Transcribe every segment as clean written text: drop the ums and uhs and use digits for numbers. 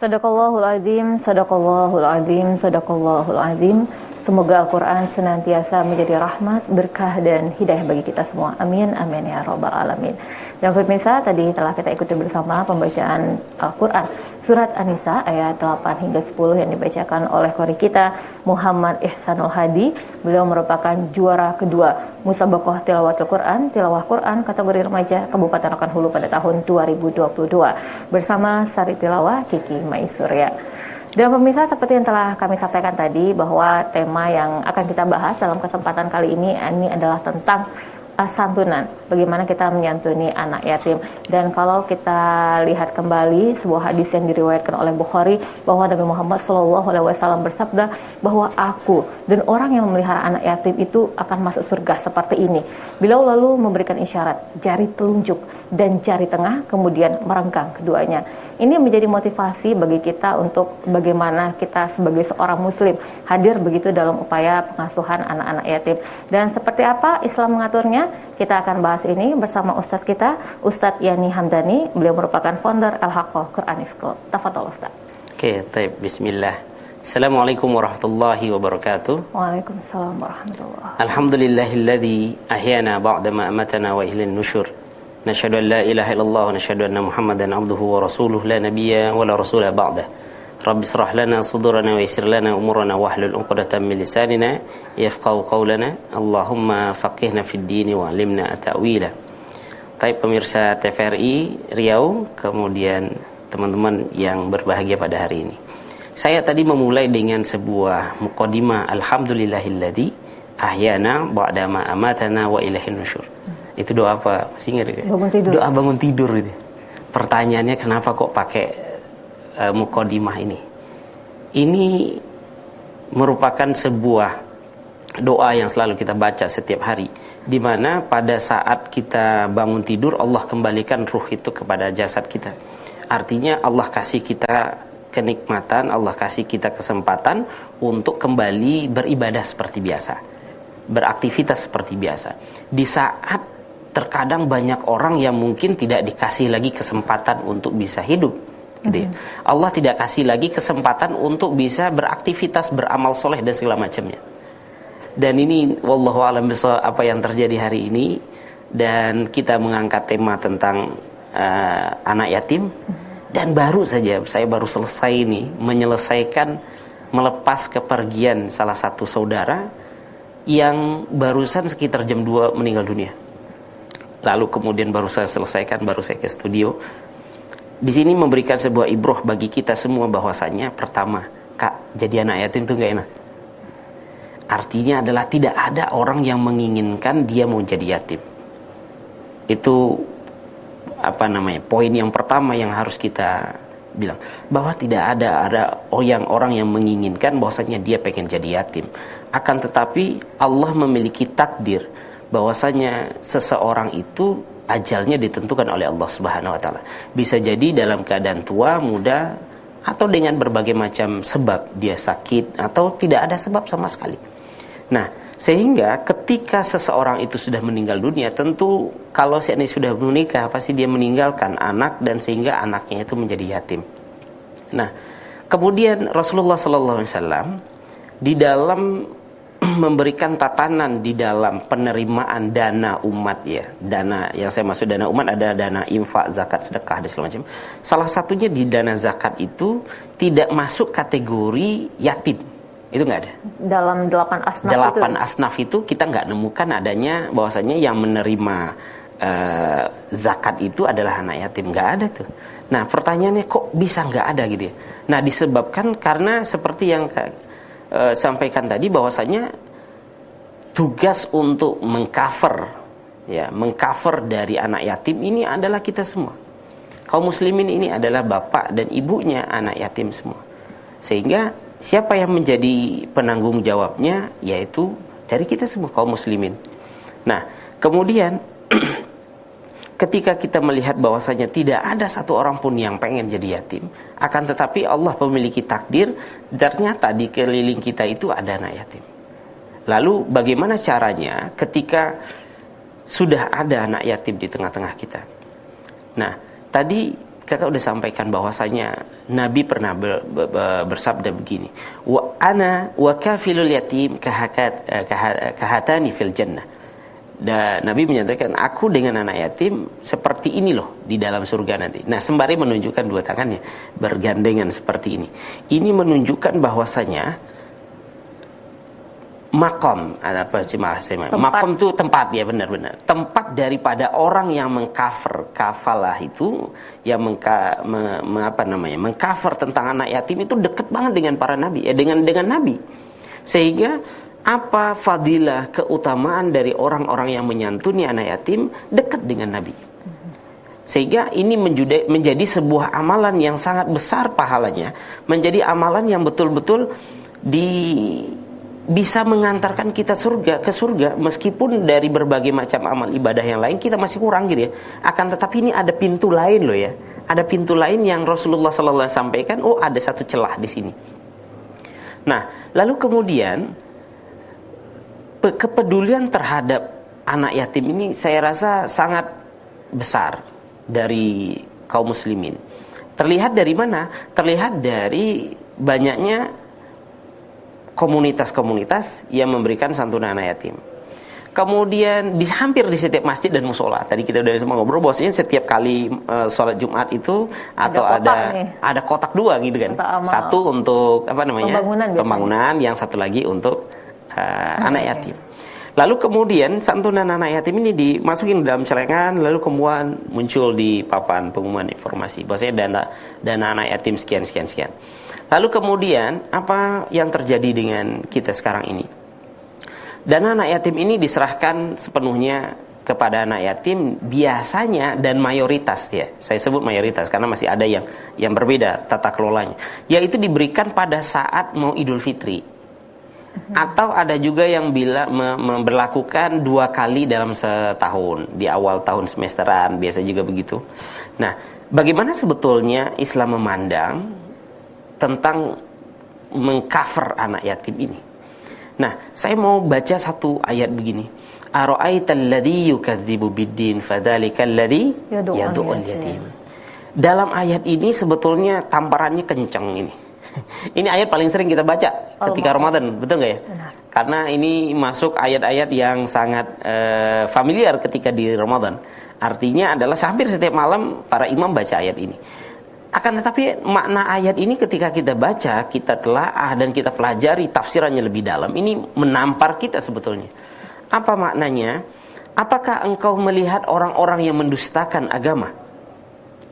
Sadaqallahul azim, sadaqallahul azim, sadaqallahul azim. Semoga Al-Quran senantiasa menjadi rahmat, berkah, dan hidayah bagi kita semua. Amin, amin ya rabbal alamin. Dan pemirsa, tadi telah kita ikuti bersama pembacaan Al-Quran Surat An-Nisa ayat 8 hingga 10 yang dibacakan oleh qori kita Muhammad Ihsanul Hadi. Beliau merupakan juara kedua Musabaqah Tilawatul Quran, Tilawah Quran kategori remaja Kabupaten Rokan Hulu pada tahun 2022 bersama Sari Tilawah Kiki Maisurya. Dan pemirsa, seperti yang telah kami sampaikan tadi bahwa tema yang akan kita bahas dalam kesempatan kali ini adalah tentang santunan, bagaimana kita menyantuni anak yatim. Dan kalau kita lihat kembali sebuah hadis yang diriwayatkan oleh Bukhari bahwa Nabi Muhammad SAW bersabda bahwa aku dan orang yang memelihara anak yatim itu akan masuk surga seperti ini. Beliau lalu memberikan isyarat jari telunjuk dan jari tengah, kemudian merenggang keduanya. Ini menjadi motivasi bagi kita untuk bagaimana kita sebagai seorang muslim hadir begitu dalam upaya pengasuhan anak-anak yatim. Dan seperti apa Islam mengaturnya, kita akan bahas ini bersama Ustadz kita, Ustadz Yani Hamdani. Beliau merupakan founder Al-Haqqah Quranic School. Tafadhol Ustadz. Oke, baik, bismillah. Assalamualaikum warahmatullahi wabarakatuh. Waalaikumsalam warahmatullahi. Alhamdulillahilladzi ahyana ba'dama amatana wa ilaihin nusyur. Nashhadu an la ilaha illallah wa nashhadu anna Muhammadan abduhu wa rasuluhu la nabiyya wa la rasula ba'dah. Rabbi israh lana sudurana wa yassir lana umurana wahlul 'uqdatam min lisanina yafqahu qawlana. Allahumma faqihna fid din wa 'allimna ta'wila. Baik pemirsa TVRI Riau, kemudian teman-teman yang berbahagia pada hari ini. Saya tadi memulai dengan sebuah muqaddimah, alhamdulillahilladzi ahyana ba'dama amatana wa ilaihin nusyur. Itu doa apa? Masih ingat ya? Bangun tidur. Doa bangun tidur gitu. Pertanyaannya kenapa kok pakai muqaddimah ini? Ini merupakan sebuah doa yang selalu kita baca setiap hari, di mana pada saat kita bangun tidur Allah kembalikan ruh itu kepada jasad kita. Artinya Allah kasih kita kenikmatan, Allah kasih kita kesempatan untuk kembali beribadah seperti biasa, beraktivitas seperti biasa. Di saat terkadang banyak orang yang mungkin tidak dikasih lagi kesempatan untuk bisa hidup, gitu ya. Allah tidak kasih lagi kesempatan untuk bisa beraktivitas, beramal soleh dan segala macamnya. Dan ini wallahu a'lam bishawab apa yang terjadi hari ini. Dan kita mengangkat tema tentang anak yatim. Dan baru saja saya baru selesai nih menyelesaikan melepas kepergian salah satu saudara yang barusan sekitar jam 2 meninggal dunia. Lalu kemudian baru saya selesaikan, baru saya ke studio. Di sini memberikan sebuah ibrah bagi kita semua bahwasanya pertama, Kak, jadi anak yatim itu gak enak. Artinya adalah tidak ada orang yang menginginkan dia mau jadi yatim. Itu poin yang pertama yang harus kita bilang, bahwa tidak ada orang yang menginginkan bahwasanya dia pengen jadi yatim. Akan tetapi Allah memiliki takdir bahwasanya seseorang itu ajalnya ditentukan oleh Allah Subhanahu wa taala. Bisa jadi dalam keadaan tua, muda, atau dengan berbagai macam sebab dia sakit atau tidak ada sebab sama sekali. Nah, sehingga ketika seseorang itu sudah meninggal dunia, tentu kalau seandainya sudah menikah pasti dia meninggalkan anak, dan sehingga anaknya itu menjadi yatim. Nah, kemudian Rasulullah SAW di dalam memberikan tatanan di dalam penerimaan dana umat, ya, dana yang saya maksud dana umat ada dana infak, zakat, sedekah dan segala macam. Salah satunya di dana zakat itu tidak masuk kategori yatim. Itu nggak ada. Dalam 8 asnaf asnaf itu kita nggak nemukan adanya bahwasanya yang menerima zakat itu adalah anak yatim. Nggak ada tuh. Nah, pertanyaannya kok bisa nggak ada gitu ya? Nah, disebabkan karena seperti yang sampaikan tadi bahwasanya tugas untuk mengcover dari anak yatim ini adalah kita semua. Kaum muslimin ini adalah bapak dan ibunya anak yatim semua. Sehingga siapa yang menjadi penanggung jawabnya, yaitu dari kita semua kaum muslimin. Nah, kemudian ketika kita melihat bahwasanya tidak ada satu orang pun yang pengen jadi yatim, akan tetapi Allah memiliki takdir, ternyata di keliling kita itu ada anak yatim. Lalu bagaimana caranya ketika sudah ada anak yatim di tengah-tengah kita? Nah, tadi kakak udah sampaikan bahwasanya Nabi pernah bersabda begini, wa ana wa kafilul yatim kahatani fil jannah. Dan Nabi menyatakan, aku dengan anak yatim seperti ini loh di dalam surga nanti. Nah, sembari menunjukkan dua tangannya bergandengan seperti ini. Ini menunjukkan bahwasanya makom, apa sih maksudnya? Makom itu tempat, ya benar-benar. Tempat daripada orang yang mengcover kafalah itu, yang mengcover tentang anak yatim itu dekat banget dengan para nabi, dengan Nabi. Sehingga apa fadilah keutamaan dari orang-orang yang menyantuni anak yatim dekat dengan Nabi. Sehingga ini menjadi sebuah amalan yang sangat besar pahalanya, menjadi amalan yang betul-betul bisa mengantarkan kita ke surga, meskipun dari berbagai macam amal ibadah yang lain kita masih kurang gitu ya. Akan tetapi ini ada pintu lain loh ya. Ada pintu lain yang Rasulullah SAW sampaikan, oh ada satu celah di sini. Nah, lalu kemudian kepedulian terhadap anak yatim ini saya rasa sangat besar dari kaum muslimin. Terlihat dari mana? Terlihat dari banyaknya komunitas-komunitas yang memberikan santunan anak yatim. Kemudian hampir di setiap masjid dan musola, tadi kita udah semua ngobrol bahwasanya setiap kali sholat Jumat itu atau ada kotak dua gitu kan. Satu untuk pembangunan, yang satu lagi untuk anak yatim. Lalu kemudian santunan anak yatim ini dimasukin dalam celengan, lalu kemudian muncul di papan pengumuman informasi bahwasanya dana anak yatim sekian. Lalu kemudian apa yang terjadi dengan kita sekarang ini? Dana anak yatim ini diserahkan sepenuhnya kepada anak yatim biasanya, dan mayoritas ya, saya sebut mayoritas karena masih ada yang berbeda tata kelolanya, yaitu diberikan pada saat mau Idul Fitri. Atau ada juga yang memberlakukan 2 kali dalam setahun, di awal tahun semesteran, biasa juga begitu. Nah, bagaimana sebetulnya Islam memandang tentang mengcover anak yatim ini? Nah, saya mau baca satu ayat begini. Ara'aital ladzi yukadzibu biddin fadzalikal ladzi yad'ul yatim. Dalam ayat ini sebetulnya tamparannya kencang ini. Ini ayat paling sering kita baca ketika Ramadan, betul nggak ya? Benar. Karena ini masuk ayat-ayat yang sangat familiar ketika di Ramadan. Artinya adalah hampir setiap malam para imam baca ayat ini. Akan tetapi makna ayat ini ketika kita baca, kita telaah dan kita pelajari tafsirannya lebih dalam, ini menampar kita sebetulnya. Apa maknanya? Apakah engkau melihat orang-orang yang mendustakan agama?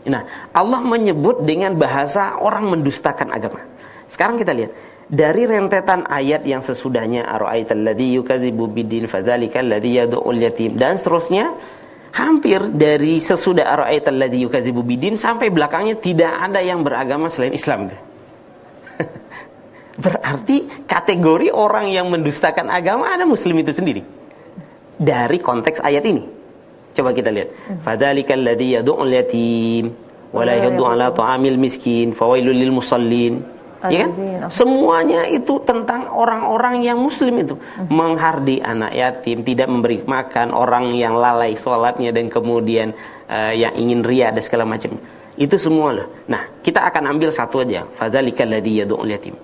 Nah, Allah menyebut dengan bahasa orang mendustakan agama. Sekarang kita lihat dari rentetan ayat yang sesudahnya, ara'aital ladzi yukadzibu biddin fadzalikal ladzi yad'ul yatim, dan seterusnya, hampir dari sesudah ara'aital ladzi yukadzibu biddin sampai belakangnya tidak ada yang beragama selain Islam. Berarti kategori orang yang mendustakan agama ada muslim itu sendiri. Dari konteks ayat ini coba kita lihat, fadzalikal ladzi yad'ul yatim wa la yad'u ala ta'amil miskin fawailul lil musallin. Ya kan? Semuanya itu tentang orang-orang yang muslim itu, menghardi anak yatim, tidak memberi makan orang yang lalai sholatnya, dan kemudian yang ingin ria dan segala macam. Itu semua loh. Nah, kita akan ambil satu aja, fadzalikal ladzi yad'ul yatim.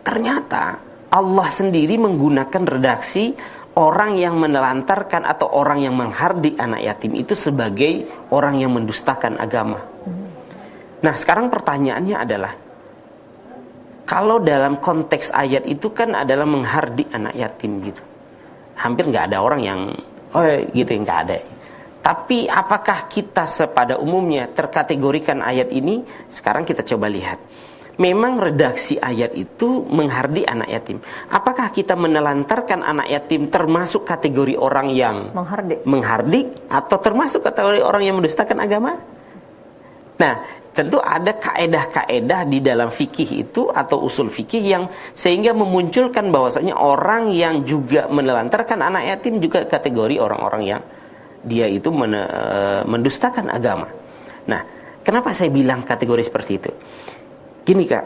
Ternyata Allah sendiri menggunakan redaksi orang yang menelantarkan atau orang yang menghardi anak yatim itu sebagai orang yang mendustakan agama. Nah, sekarang pertanyaannya adalah, kalau dalam konteks ayat itu kan adalah menghardi anak yatim gitu, hampir nggak ada orang yang gitu, nggak ada. Tapi apakah kita pada umumnya terkategorikan ayat ini? Sekarang kita coba lihat. Memang redaksi ayat itu menghardi anak yatim. Apakah kita menelantarkan anak yatim termasuk kategori orang yang menghardi atau termasuk kategori orang yang mendustakan agama? Nah, tentu ada kaedah-kaedah di dalam fikih itu atau usul fikih yang sehingga memunculkan bahwasanya orang yang juga menelantarkan anak yatim juga kategori orang-orang yang dia itu mendustakan agama. Nah, kenapa saya bilang kategori seperti itu? Gini Kak,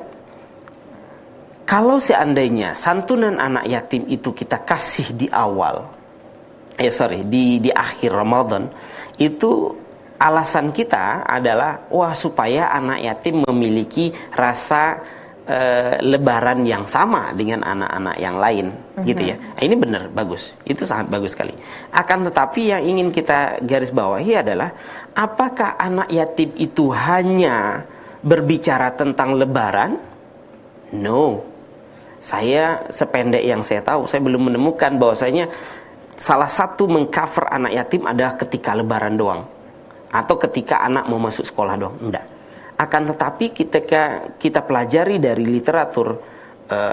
kalau seandainya santunan anak yatim itu kita kasih di awal, di akhir Ramadan, itu alasan kita adalah supaya anak yatim memiliki rasa lebaran yang sama dengan anak-anak yang lain, gitu ya. Nah, ini benar, bagus. Itu sangat bagus sekali. Akan tetapi yang ingin kita garis bawahi adalah apakah anak yatim itu hanya berbicara tentang lebaran? No. Saya sependek yang saya tahu, saya belum menemukan bahwasanya salah satu mengcover anak yatim adalah ketika lebaran doang atau ketika anak mau masuk sekolah doang. Enggak. Akan tetapi ketika kita pelajari dari literatur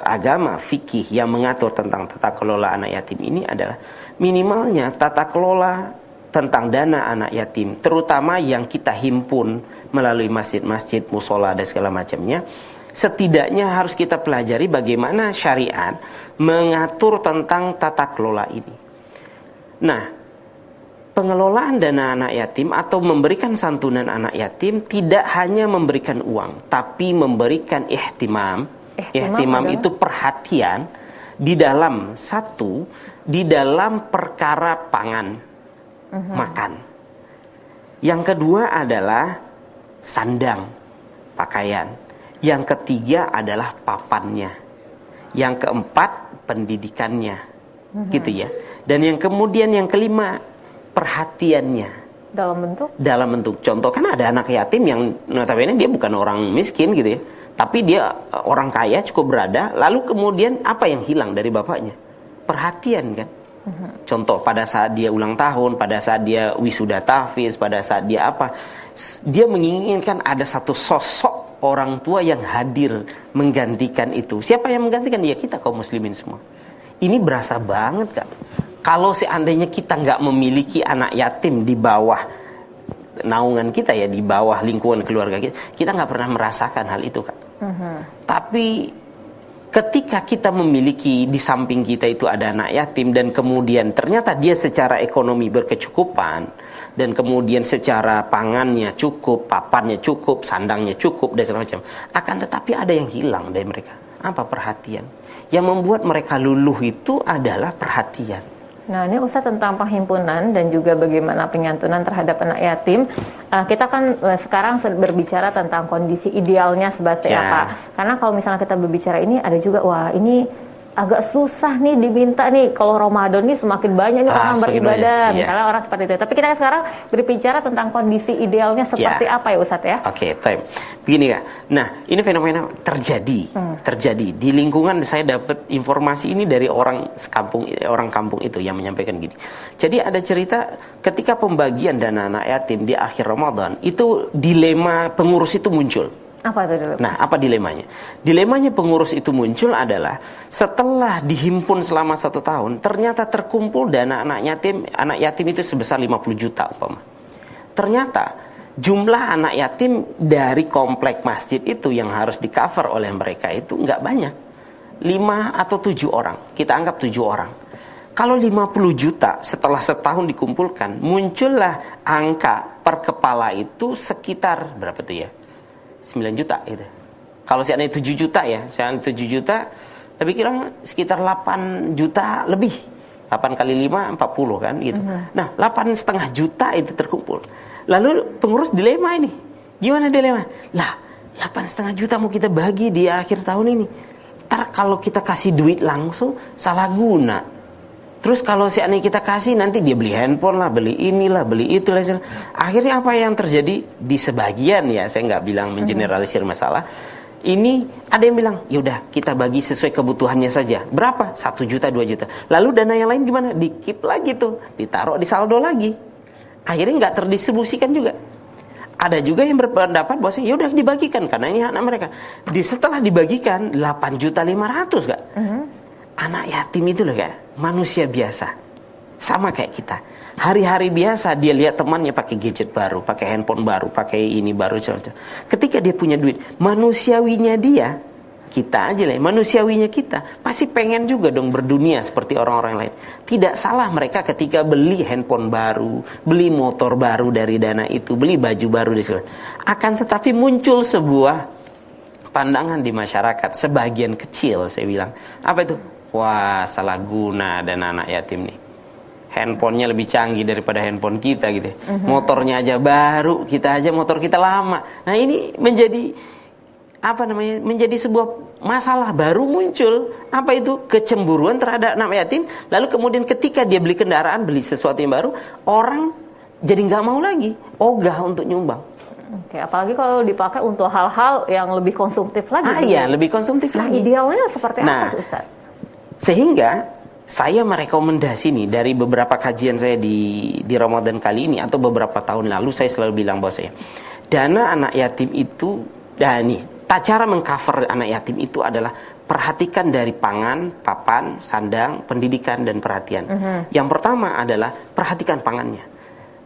agama fikih yang mengatur tentang tata kelola anak yatim ini adalah minimalnya tata kelola tentang dana anak yatim, terutama yang kita himpun melalui masjid-masjid, musola dan segala macamnya. Setidaknya harus kita pelajari bagaimana syariat mengatur tentang tata kelola ini. Nah, pengelolaan dana anak yatim atau memberikan santunan anak yatim tidak hanya memberikan uang, tapi memberikan ihtimam. Ihtimam itu perhatian di dalam perkara pangan, makan. Yang kedua adalah sandang, pakaian. Yang ketiga adalah papannya. Yang keempat pendidikannya, gitu ya. Dan yang kelima perhatiannya dalam bentuk contoh. Kan ada anak yatim yang notabene dia bukan orang miskin gitu ya, tapi dia orang kaya, cukup berada, lalu kemudian apa yang hilang dari bapaknya? Perhatian kan. Contoh pada saat dia ulang tahun, pada saat dia wisuda tahfiz, pada saat dia apa, dia menginginkan ada satu sosok orang tua yang hadir menggantikan itu. Siapa yang menggantikan? Ya kita kaum muslimin semua. Ini berasa banget Kak. Kalau seandainya kita nggak memiliki anak yatim di bawah naungan kita ya, di bawah lingkungan keluarga kita nggak pernah merasakan hal itu Kak. Tapi ketika kita memiliki di samping kita itu ada anak yatim dan kemudian ternyata dia secara ekonomi berkecukupan dan kemudian secara pangannya cukup, papannya cukup, sandangnya cukup dan segala macam, akan tetapi ada yang hilang dari mereka. Apa? Perhatian. Yang membuat mereka luluh itu adalah perhatian. Nah, ini Ustaz tentang penghimpunan dan juga bagaimana penyantunan terhadap anak yatim. Kita kan sekarang berbicara tentang kondisi idealnya seperti apa. Karena kalau misalnya kita berbicara ini ada juga, ini agak susah nih diminta nih. Kalau Ramadan nih semakin banyak nih orang beribadah. Misalnya orang seperti itu. Tapi kita sekarang berbicara tentang kondisi idealnya seperti apa ya Ustaz ya? Oke, begini Kak. Nah, ini fenomena terjadi di lingkungan. Saya dapat informasi ini dari orang kampung itu yang menyampaikan gini. Jadi ada cerita ketika pembagian dana anak yatim di akhir Ramadan, itu dilema pengurus itu muncul. Apa itu dilema? Nah, apa dilemanya? Dilemanya pengurus itu muncul adalah setelah dihimpun selama 1 tahun, ternyata terkumpul dana anak yatim itu sebesar 50 juta umpama. Ternyata jumlah anak yatim dari komplek masjid itu yang harus di-cover oleh mereka itu nggak banyak. 5 atau 7 orang. Kita anggap 7 orang. Kalau 50 juta setelah setahun dikumpulkan, muncullah angka per kepala itu sekitar berapa tuh ya? 9 juta gitu. Kalau seandainya 7 juta ya, seandainya 7 juta, lebih kira sekitar 8 juta lebih. 8 kali 5, 40 kan gitu. Nah, 8,5 juta itu terkumpul. Lalu pengurus dilema ini. Gimana dilema? Lah, 8,5 juta mau kita bagi di akhir tahun ini. Ntar kalau kita kasih duit langsung, salah guna. Terus kalau seandainya kita kasih, nanti dia beli handphone lah, beli inilah, beli itulah. Akhirnya apa yang terjadi di sebagian ya, saya nggak bilang mengeneralisir masalah. Ini ada yang bilang, yaudah kita bagi sesuai kebutuhannya saja. Berapa? 1 juta, 2 juta. Lalu dana yang lain gimana? Di-keep lagi tuh, ditaruh di saldo lagi. Akhirnya nggak terdistribusikan juga. Ada juga yang berpendapat bahwa yaudah dibagikan karena ini anak mereka. Setelah dibagikan 8.500.000 Kak. Anak yatim itu loh Kak, manusia biasa. Sama kayak kita. Hari-hari biasa dia lihat temannya pakai gadget baru, pakai handphone baru, pakai ini baru. Ketika dia punya duit, manusiawinya dia, kita aja lah, manusiawinya kita pasti pengen juga dong berdunia seperti orang-orang lain. Tidak salah mereka ketika beli handphone baru, beli motor baru dari dana itu, beli baju baru dan segala. Akan tetapi muncul sebuah pandangan di masyarakat, sebagian kecil saya bilang, apa itu? Wah, salah guna dana anak yatim nih. handphonenya lebih canggih daripada handphone kita gitu. Motornya aja baru, kita aja motor kita lama. Nah, ini menjadi menjadi sebuah masalah baru muncul. Apa itu? Kecemburuan terhadap anak yatim. Lalu kemudian ketika dia beli kendaraan, beli sesuatu yang baru, orang jadi nggak mau lagi, ogah untuk nyumbang. Oke, apalagi kalau dipakai untuk hal-hal yang lebih konsumtif lagi. Iya, lebih konsumtif lagi. Idealnya seperti apa tuh, Ustaz? Sehingga saya merekomendasi nih, dari beberapa kajian saya di Ramadan kali ini atau beberapa tahun lalu, saya selalu bilang bahwa dana anak yatim itu, cara mengcover anak yatim itu adalah perhatikan dari pangan, papan, sandang, pendidikan, dan perhatian. Yang pertama adalah perhatikan pangannya.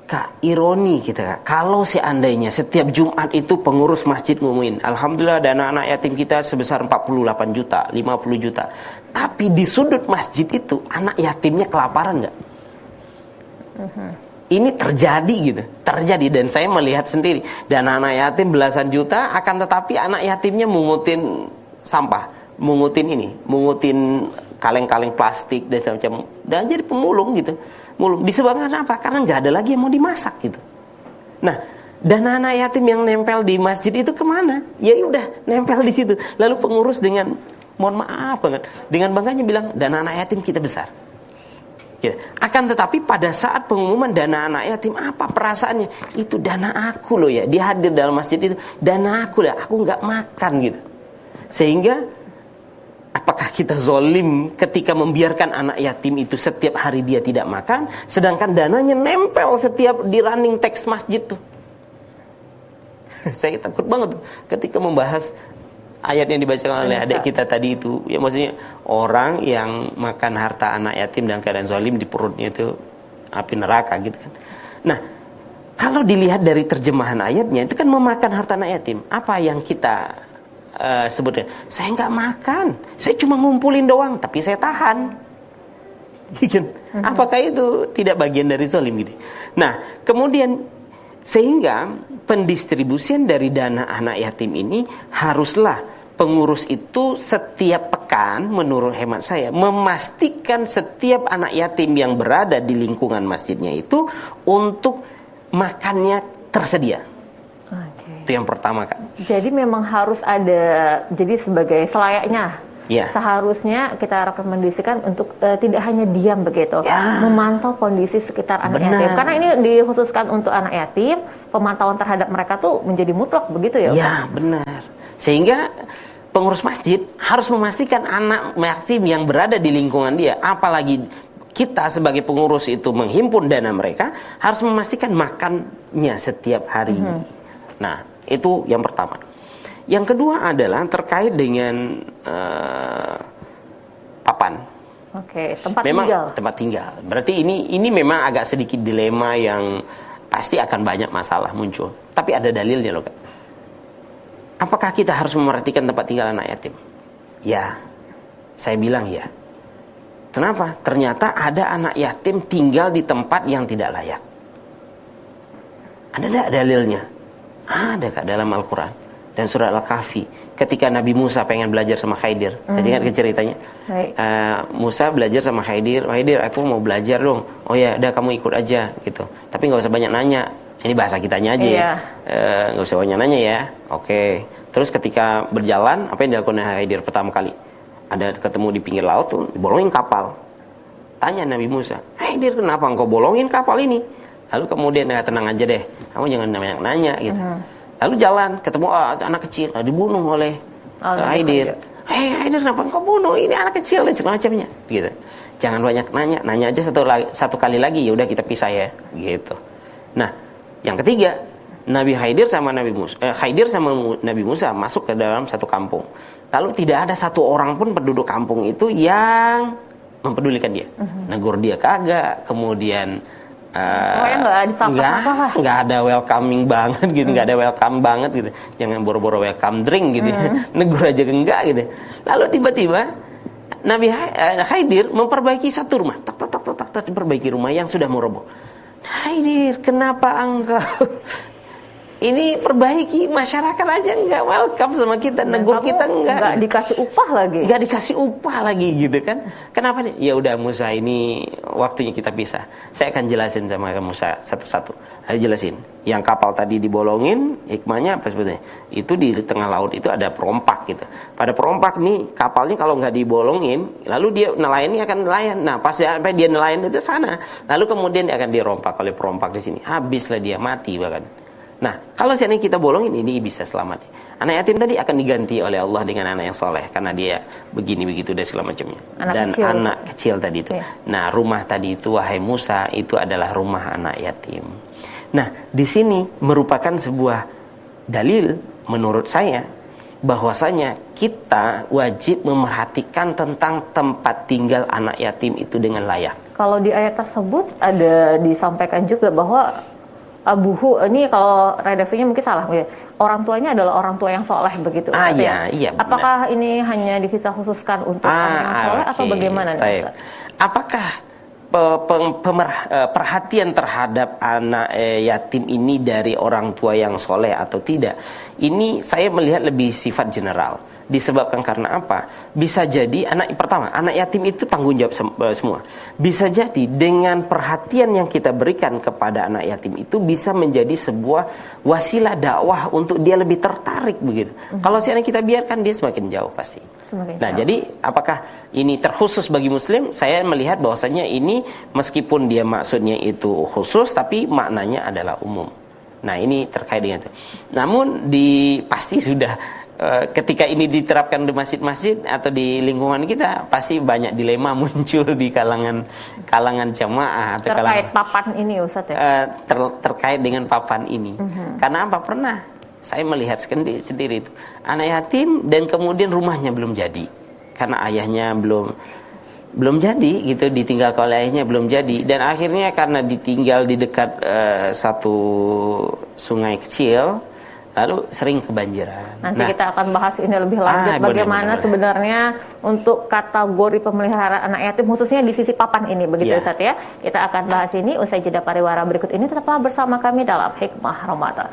Kak, ironi kita, kalau seandainya setiap Jumat itu pengurus masjid ngumumin, alhamdulillah dana anak yatim kita sebesar 48 juta, 50 juta. Tapi di sudut masjid itu anak yatimnya kelaparan nggak? Ini terjadi gitu, terjadi, dan saya melihat sendiri. Dana anak yatim belasan juta, akan tetapi anak yatimnya mungutin sampah, mungutin kaleng-kaleng plastik dan semacam, dan jadi pemulung gitu. Mulung disebabkan apa? Karena nggak ada lagi yang mau dimasak gitu. Nah, dana anak yatim yang nempel di masjid itu kemana? Ya udah nempel di situ. Lalu pengurus dengan, mohon maaf banget, dengan bangganya bilang dana anak yatim kita besar. Ya, akan tetapi pada saat pengumuman dana anak yatim, apa perasaannya? Itu dana aku loh ya. Dia hadir dalam masjid itu, dana aku lah. Aku nggak makan gitu. Sehingga apakah kita zolim ketika membiarkan anak yatim itu setiap hari dia tidak makan, sedangkan dananya nempel setiap di running text masjid tuh? Saya takut banget tuh ketika membahas ayat yang dibacakan oleh adik kita tadi itu. Ya, maksudnya orang yang makan harta anak yatim dalam keadaan zolim, di perutnya itu api neraka gitu kan. Nah, kalau dilihat dari terjemahan ayatnya, itu kan memakan harta anak yatim. Apa yang kita sebutnya, saya nggak makan, saya cuma ngumpulin doang, tapi saya tahan. Apakah itu tidak bagian dari zalim gitu? Nah, kemudian sehingga pendistribusian dari dana anak yatim ini haruslah pengurus itu setiap pekan, menurut hemat saya, memastikan setiap anak yatim yang berada di lingkungan masjidnya itu untuk makannya tersedia. Itu yang pertama, Kak. Jadi memang harus ada, jadi sebagai selayaknya, seharusnya kita rekomendasikan untuk tidak hanya diam begitu, memantau kondisi sekitar anak yatim. Karena ini dikhususkan untuk anak yatim, pemantauan terhadap mereka tuh menjadi mutlak begitu ya? Ya, benar. Sehingga pengurus masjid harus memastikan anak yatim yang berada di lingkungan dia, apalagi kita sebagai pengurus itu menghimpun dana mereka, harus memastikan makannya setiap hari. Nah, itu yang pertama. Yang kedua adalah terkait dengan papan. Oke, tempat memang tinggal. Tempat tinggal. Berarti ini memang agak sedikit dilema yang pasti akan banyak masalah muncul. Tapi ada dalilnya loh, Kak. Apakah kita harus memperhatikan tempat tinggal anak yatim? Ya, saya bilang ya. Kenapa? Ternyata ada anak yatim tinggal di tempat yang tidak layak. Ada tidak dalilnya? Ada, Kak, dalam Al-Quran dan surat Al-Kahfi. Ketika Nabi Musa pengen belajar sama Khidir, ingat ke ceritanya? Musa belajar sama Khidir, aku mau belajar dong. Oh ya, udah kamu ikut aja gitu. Tapi nggak usah banyak nanya. Ini bahasa kitanya aja ya. Nggak usah banyak nanya ya. Oke. Terus ketika berjalan, apa yang dilakukan Khidir pertama kali? Ada ketemu di pinggir laut tuh, dibolongin kapal. Tanya Nabi Musa, Khidir, kenapa engkau bolongin kapal ini? Lalu kemudian, tenang aja deh, kamu jangan banyak nanya gitu. Lalu jalan, ketemu anak kecil, dibunuh oleh Khidir. Khidir, kenapa engkau bunuh? Ini anak kecil dan segala macamnya gitu. Jangan banyak nanya, nanya aja satu kali lagi, ya udah kita pisah ya gitu. Nah, yang ketiga, Khidir sama Nabi Musa masuk ke dalam satu kampung. Lalu tidak ada satu orang pun penduduk kampung itu yang mempedulikan dia. Negur dia kagak, kemudian nggak ada welcoming banget gitu, nggak ada welcome banget gitu, jangan boro-boro welcome drink gitu, negur aja enggak gitu. Lalu tiba-tiba Nabi Khidir memperbaiki satu rumah, tak diperbaiki rumah yang sudah mau roboh. Khidir, kenapa engkau ini perbaiki, masyarakat aja nggak welcome sama kita, negur kita nggak dikasih upah lagi, gitu kan? Kenapa nih? Ya udah Musa, ini waktunya kita pisah, saya akan jelasin sama kamu satu-satu. Saya jelasin. Yang kapal tadi dibolongin, hikmahnya apa sebetulnya? Itu di tengah laut itu ada perompak gitu. Pada perompak nih, kapalnya kalau nggak dibolongin, lalu dia nelayannya akan nelayan. Nah, pas sampai dia nelayan itu sana, lalu kemudian dia akan dirompak oleh perompak di sini. Habislah dia, mati bahkan. Nah, kalau seandainya kita bolongin, ini bisa selamat. Anak yatim tadi akan diganti oleh Allah dengan anak yang soleh, karena dia begini begitu dan segala macamnya. Dan kecil, anak kecil tadi itu. Ya. Nah, rumah tadi itu, wahai Musa, itu adalah rumah anak yatim. Nah, di sini merupakan sebuah dalil menurut saya bahwasanya kita wajib memerhatikan tentang tempat tinggal anak yatim itu dengan layak. Kalau di ayat tersebut ada disampaikan juga bahwa abuhu, ini kalau redaksinya mungkin salah ya. Orang tuanya adalah orang tua yang soleh begitu. Iya, iya. Apakah ini hanya bisa khususkan untuk orang yang soleh atau bagaimana? Apakah perhatian terhadap anak yatim ini dari orang tua yang soleh atau tidak? Ini saya melihat lebih sifat general. Disebabkan karena apa? Bisa jadi anak yatim itu tanggung jawab semua. Bisa jadi dengan perhatian yang kita berikan kepada anak yatim itu bisa menjadi sebuah wasilah dakwah untuk dia lebih tertarik begitu. Kalau seandainya kita biarkan, dia semakin jauh pasti. Jadi apakah ini terkhusus bagi muslim? Saya melihat bahwasanya ini meskipun dia maksudnya itu khusus, tapi maknanya adalah umum. Nah, ini terkait dengan itu. Namun pasti sudah ketika ini diterapkan di masjid-masjid atau di lingkungan kita, pasti banyak dilema muncul di kalangan jamaah atau terkait papan ini, Ustaz ya. Terkait dengan papan ini. Karena apa? Pernah saya melihat sendiri itu anak yatim dan kemudian rumahnya belum jadi karena ayahnya belum jadi gitu, ditinggal oleh ayahnya belum jadi, dan akhirnya karena ditinggal di dekat satu sungai kecil, lalu sering kebanjiran. Nanti kita akan bahas ini lebih lanjut bagaimana sebenarnya untuk kategori pemeliharaan anak yatim khususnya di sisi papan ini begitu Ustaz ya. Kita akan bahas ini usai jeda pariwara berikut ini. Tetaplah bersama kami dalam Hikmah Ramadan.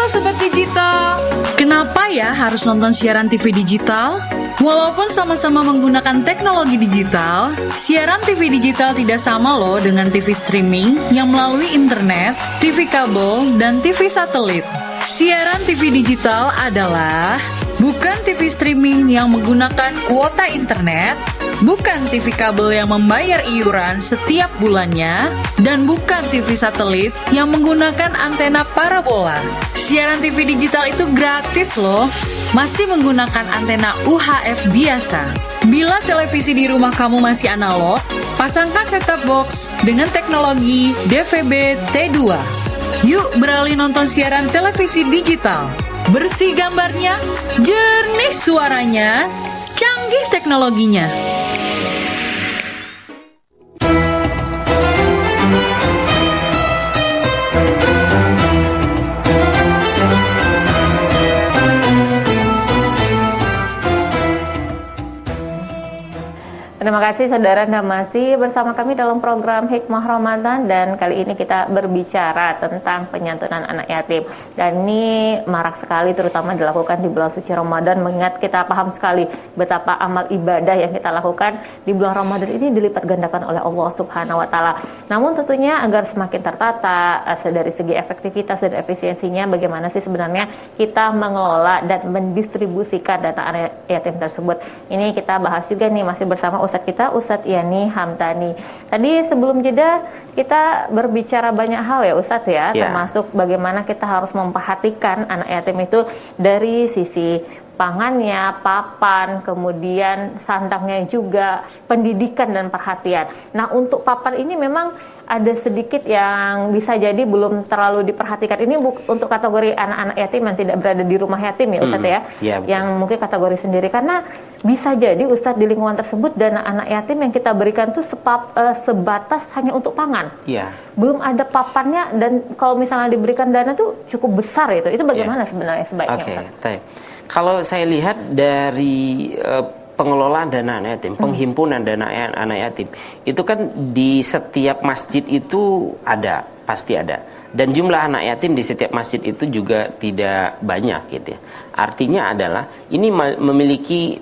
Sobat Digital, kenapa ya harus nonton siaran TV digital? Walaupun sama-sama menggunakan teknologi digital, siaran TV digital tidak sama loh dengan TV streaming yang melalui internet, TV kabel, dan TV satelit. Siaran TV digital adalah bukan TV streaming yang menggunakan kuota internet, bukan TV kabel yang membayar iuran setiap bulannya, dan bukan TV satelit yang menggunakan antena parabola. Siaran TV digital itu gratis loh, masih menggunakan antena UHF biasa. Bila televisi di rumah kamu masih analog, pasangkan set-top box dengan teknologi DVB T2. Yuk beralih nonton siaran televisi digital. Bersih gambarnya, jernih suaranya, canggih teknologinya. Terima kasih saudara, Anda masih bersama kami dalam program Hikmah Ramadan, dan kali ini kita berbicara tentang penyantunan anak yatim. Dan ini marak sekali terutama dilakukan di bulan suci Ramadan, mengingat kita paham sekali betapa amal ibadah yang kita lakukan di bulan Ramadan ini dilipat gandakan oleh Allah Subhanahu wa taala. Namun tentunya agar semakin tertata dari segi efektivitas dan efisiensinya, bagaimana sih sebenarnya kita mengelola dan mendistribusikan data anak yatim tersebut. Ini kita bahas juga nih, masih bersama Ustadz Yani Hamtani. Tadi sebelum jeda kita berbicara banyak hal ya Ustadz ya, termasuk bagaimana kita harus memperhatikan anak yatim itu dari sisi pangannya, papan, kemudian sandangnya juga, pendidikan dan perhatian. Nah, untuk papan ini memang ada sedikit yang bisa jadi belum terlalu diperhatikan. Ini untuk kategori anak-anak yatim yang tidak berada di rumah yatim ya Ustadz ya, yang mungkin kategori sendiri. Karena bisa jadi Ustadz di lingkungan tersebut dana anak yatim yang kita berikan tuh sebatas hanya untuk pangan. Belum ada papannya, dan kalau misalnya diberikan dana tuh cukup besar itu bagaimana sebenarnya sebaiknya Ustadz? Kalau saya lihat dari pengelolaan dana anak yatim, penghimpunan dana anak yatim, itu kan di setiap masjid itu ada, pasti ada. Dan jumlah anak yatim di setiap masjid itu juga tidak banyak gitu ya. Artinya adalah ini memiliki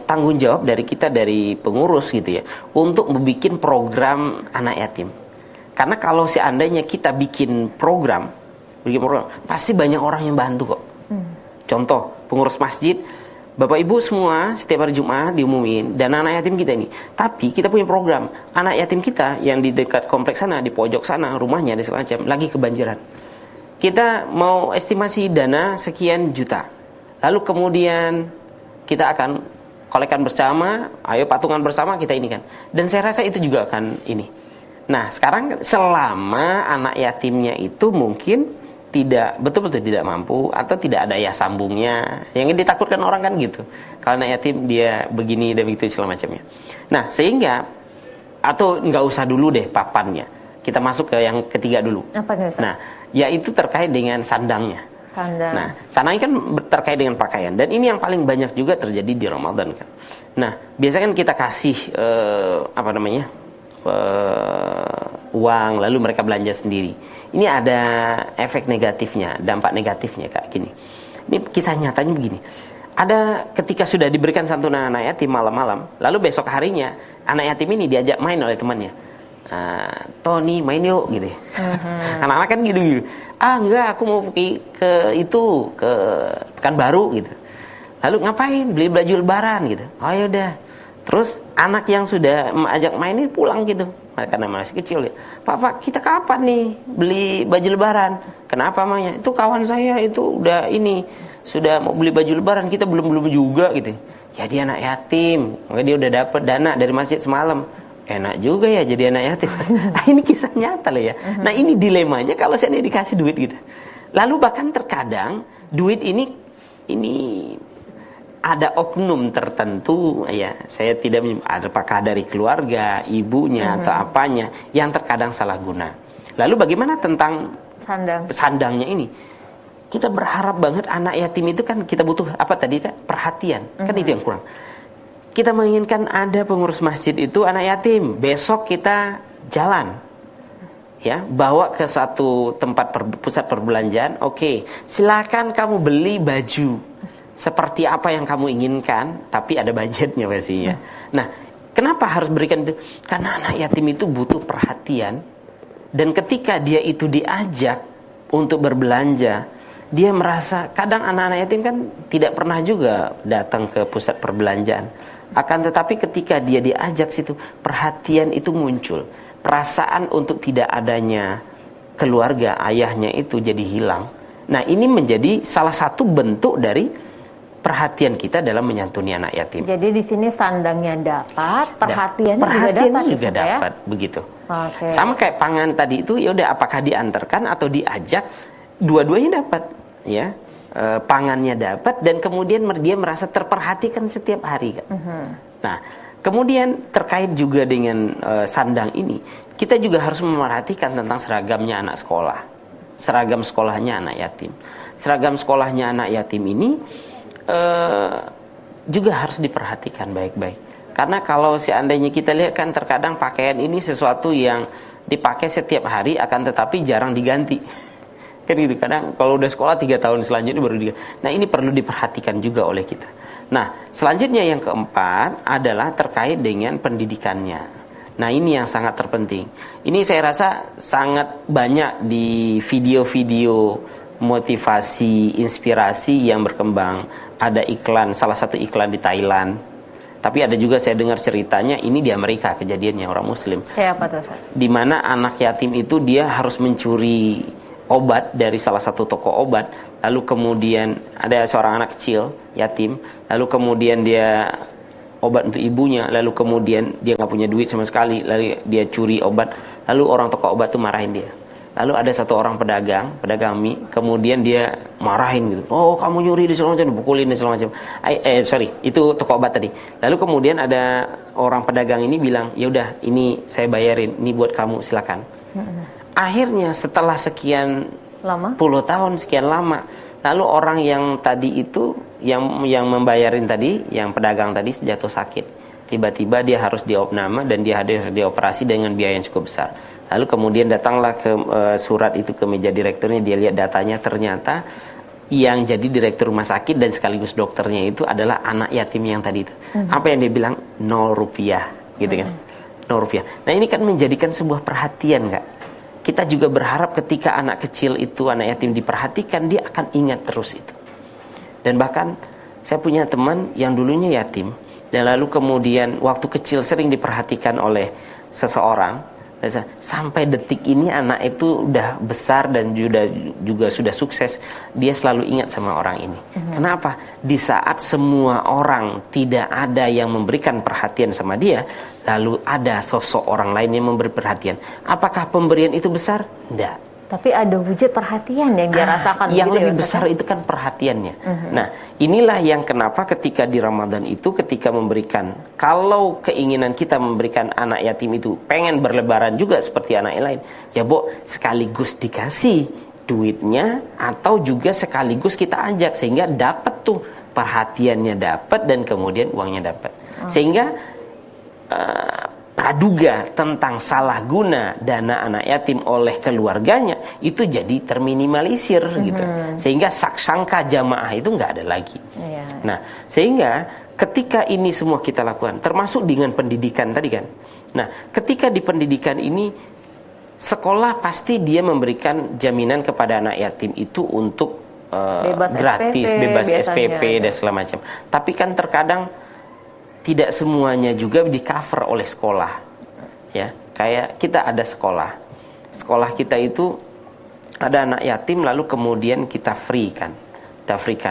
tanggung jawab dari kita, dari pengurus gitu ya, untuk membuat program anak yatim. Karena kalau seandainya kita bikin program, pasti banyak orang yang bantu kok. Contoh, pengurus masjid, Bapak Ibu semua setiap hari Jumat diumumin dan anak yatim kita ini. Tapi kita punya program, anak yatim kita yang di dekat kompleks sana, di pojok sana, rumahnya dan segala macam, lagi kebanjiran. Kita mau estimasi dana sekian juta. Lalu kemudian kita akan kolekan bersama, ayo patungan bersama kita ini kan. Dan saya rasa itu juga akan ini. Nah, sekarang selama anak yatimnya itu mungkin tidak betul-betul tidak mampu atau tidak ada ayah sambungnya, yang ditakutkan orang kan gitu. Kalau anak yatim dia begini dan begitu segala macamnya. Nah, sehingga atau nggak usah dulu deh papannya. Kita masuk ke yang ketiga dulu. Apa nih, Ustaz? Nah, yaitu terkait dengan sandangnya. Sandang. Nah, sandang kan terkait dengan pakaian dan ini yang paling banyak juga terjadi di Ramadan kan. Nah, biasanya kan kita kasih uang lalu mereka belanja sendiri. Ini ada efek negatifnya, dampak negatifnya kayak gini. Ini kisah nyatanya begini. Ada ketika sudah diberikan santunan anak yatim malam-malam, lalu besok harinya anak yatim ini diajak main oleh temannya. Tony main yuk gitu. Anak-anak kan gitu. Enggak, aku mau pergi ke Pekanbaru gitu. Lalu ngapain? Beli baju lebaran gitu. Oh yaudah. Terus anak yang sudah ajak main ini pulang gitu, karena masih kecil ya. Pak, kita kapan nih beli baju lebaran? Kenapa mamanya? Itu kawan saya itu sudah mau beli baju lebaran, kita belum juga gitu. Ya dia anak yatim, maka dia udah dapat dana dari masjid semalam. Enak juga ya jadi anak yatim. Ini kisah nyata lah ya. Nah ini dilemanya kalau saya dikasih duit gitu. Lalu bahkan terkadang duit ini ada oknum tertentu ya, saya tidak apakah dari keluarga, ibunya atau apanya yang terkadang salah guna. Lalu bagaimana tentang sandangnya ini? Kita berharap banget anak yatim itu kan kita butuh apa tadi kan? Perhatian. Kan itu yang kurang. Kita menginginkan ada pengurus masjid itu anak yatim. Besok kita jalan. Ya, bawa ke satu tempat pusat perbelanjaan. Oke, silakan kamu beli baju seperti apa yang kamu inginkan, tapi ada budgetnya pastinya. Nah, kenapa harus berikan itu? Karena anak yatim itu butuh perhatian. Dan ketika dia itu diajak untuk berbelanja, dia merasa, kadang anak-anak yatim kan tidak pernah juga datang ke pusat perbelanjaan. Akan tetapi ketika dia diajak situ, perhatian itu muncul. Perasaan untuk tidak adanya keluarga ayahnya itu jadi hilang. Nah, ini menjadi salah satu bentuk dari perhatian kita dalam menyantuni anak yatim. Jadi di sini sandangnya dapat, perhatian juga dapat, begitu. Okay. Sama kayak pangan tadi itu, ya udah apakah diantarkan atau diajak, dua-duanya dapat, ya. Pangannya dapat dan kemudian dia merasa terperhatikan setiap hari kan. Nah, kemudian terkait juga dengan sandang ini, kita juga harus memerhatikan tentang seragamnya anak sekolah. Seragam sekolahnya anak yatim. Seragam sekolahnya anak yatim ini juga harus diperhatikan baik-baik. Karena kalau seandainya kita lihat kan terkadang pakaian ini sesuatu yang dipakai setiap hari akan tetapi jarang diganti. Kan gitu, kadang kalau udah sekolah 3 tahun selanjutnya baru diganti. Nah ini perlu diperhatikan juga oleh kita. Nah selanjutnya yang keempat adalah terkait dengan pendidikannya. Nah ini yang sangat terpenting. Ini saya rasa sangat banyak di video-video motivasi, inspirasi yang berkembang. Ada iklan, salah satu iklan di Thailand. Tapi ada juga saya dengar ceritanya ini di Amerika kejadiannya orang Muslim. Kayak apa tuh? Di mana anak yatim itu dia harus mencuri obat dari salah satu toko obat. Lalu kemudian ada seorang anak kecil yatim. Lalu kemudian dia obat untuk ibunya. Lalu kemudian dia nggak punya duit sama sekali. Lalu dia curi obat. Lalu orang toko obat tuh marahin dia. Lalu ada satu orang pedagang mie, kemudian dia marahin gitu. Oh, kamu nyuri di segala macam, dipukulin di segala macam. Itu toko obat tadi. Lalu kemudian ada orang pedagang ini bilang, "Ya udah, ini saya bayarin, ini buat kamu, silakan." Akhirnya setelah sekian lama? puluh tahun, sekian lama, lalu orang yang tadi itu yang membayarin tadi, yang pedagang tadi jatuh sakit. Tiba-tiba dia harus diopname dan dia harus dioperasi dengan biaya yang cukup besar. Lalu kemudian datanglah ke surat itu ke meja direkturnya, dia lihat datanya, ternyata yang jadi direktur rumah sakit dan sekaligus dokternya itu adalah anak yatim yang tadi itu. Apa yang dia bilang? 0 rupiah, gitu kan? 0 rupiah. Nah, ini kan menjadikan sebuah perhatian, Kak. Kita juga berharap ketika anak kecil itu, anak yatim diperhatikan, dia akan ingat terus itu. Dan bahkan saya punya teman yang dulunya yatim, dan lalu kemudian waktu kecil sering diperhatikan oleh seseorang, sampai detik ini anak itu udah besar dan juga sudah sukses, dia selalu ingat sama orang ini. Kenapa? Di saat semua orang tidak ada yang memberikan perhatian sama dia, lalu ada sosok orang lain yang memberi perhatian. Apakah pemberian itu besar? Tidak. Tapi ada wujud perhatian yang dia rasakan. Yang gitu lebih ya, besar itu kan perhatiannya. Nah, inilah yang kenapa ketika di Ramadan itu, ketika memberikan, kalau keinginan kita memberikan anak yatim itu pengen berlebaran juga seperti anak yang lain, ya sekaligus dikasih duitnya, atau juga sekaligus kita ajak, sehingga dapat tuh perhatiannya dapat dan kemudian uangnya dapat. Sehingga praduga tentang salah guna dana anak yatim oleh keluarganya itu jadi terminimalisir gitu, sehingga sangka jamaah itu nggak ada lagi. Nah, sehingga ketika ini semua kita lakukan, termasuk dengan pendidikan tadi kan. Nah, ketika di pendidikan ini, sekolah pasti dia memberikan jaminan kepada anak yatim itu untuk gratis, bebas SPP dan segala macam. Tapi kan terkadang tidak semuanya juga di cover oleh sekolah, ya. Kayak kita ada sekolah kita itu ada anak yatim, lalu kemudian kita free kan,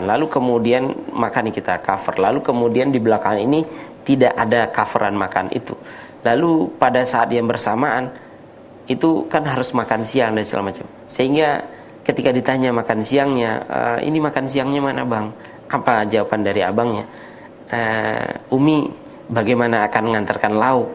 lalu kemudian makan kita cover, lalu kemudian di belakang ini tidak ada coveran makan itu, lalu pada saat yang bersamaan itu kan harus makan siang dan segala macam, sehingga ketika ditanya makan siangnya, ini makan siangnya mana bang? Apa jawaban dari abangnya? Umi bagaimana akan mengantarkan lauk,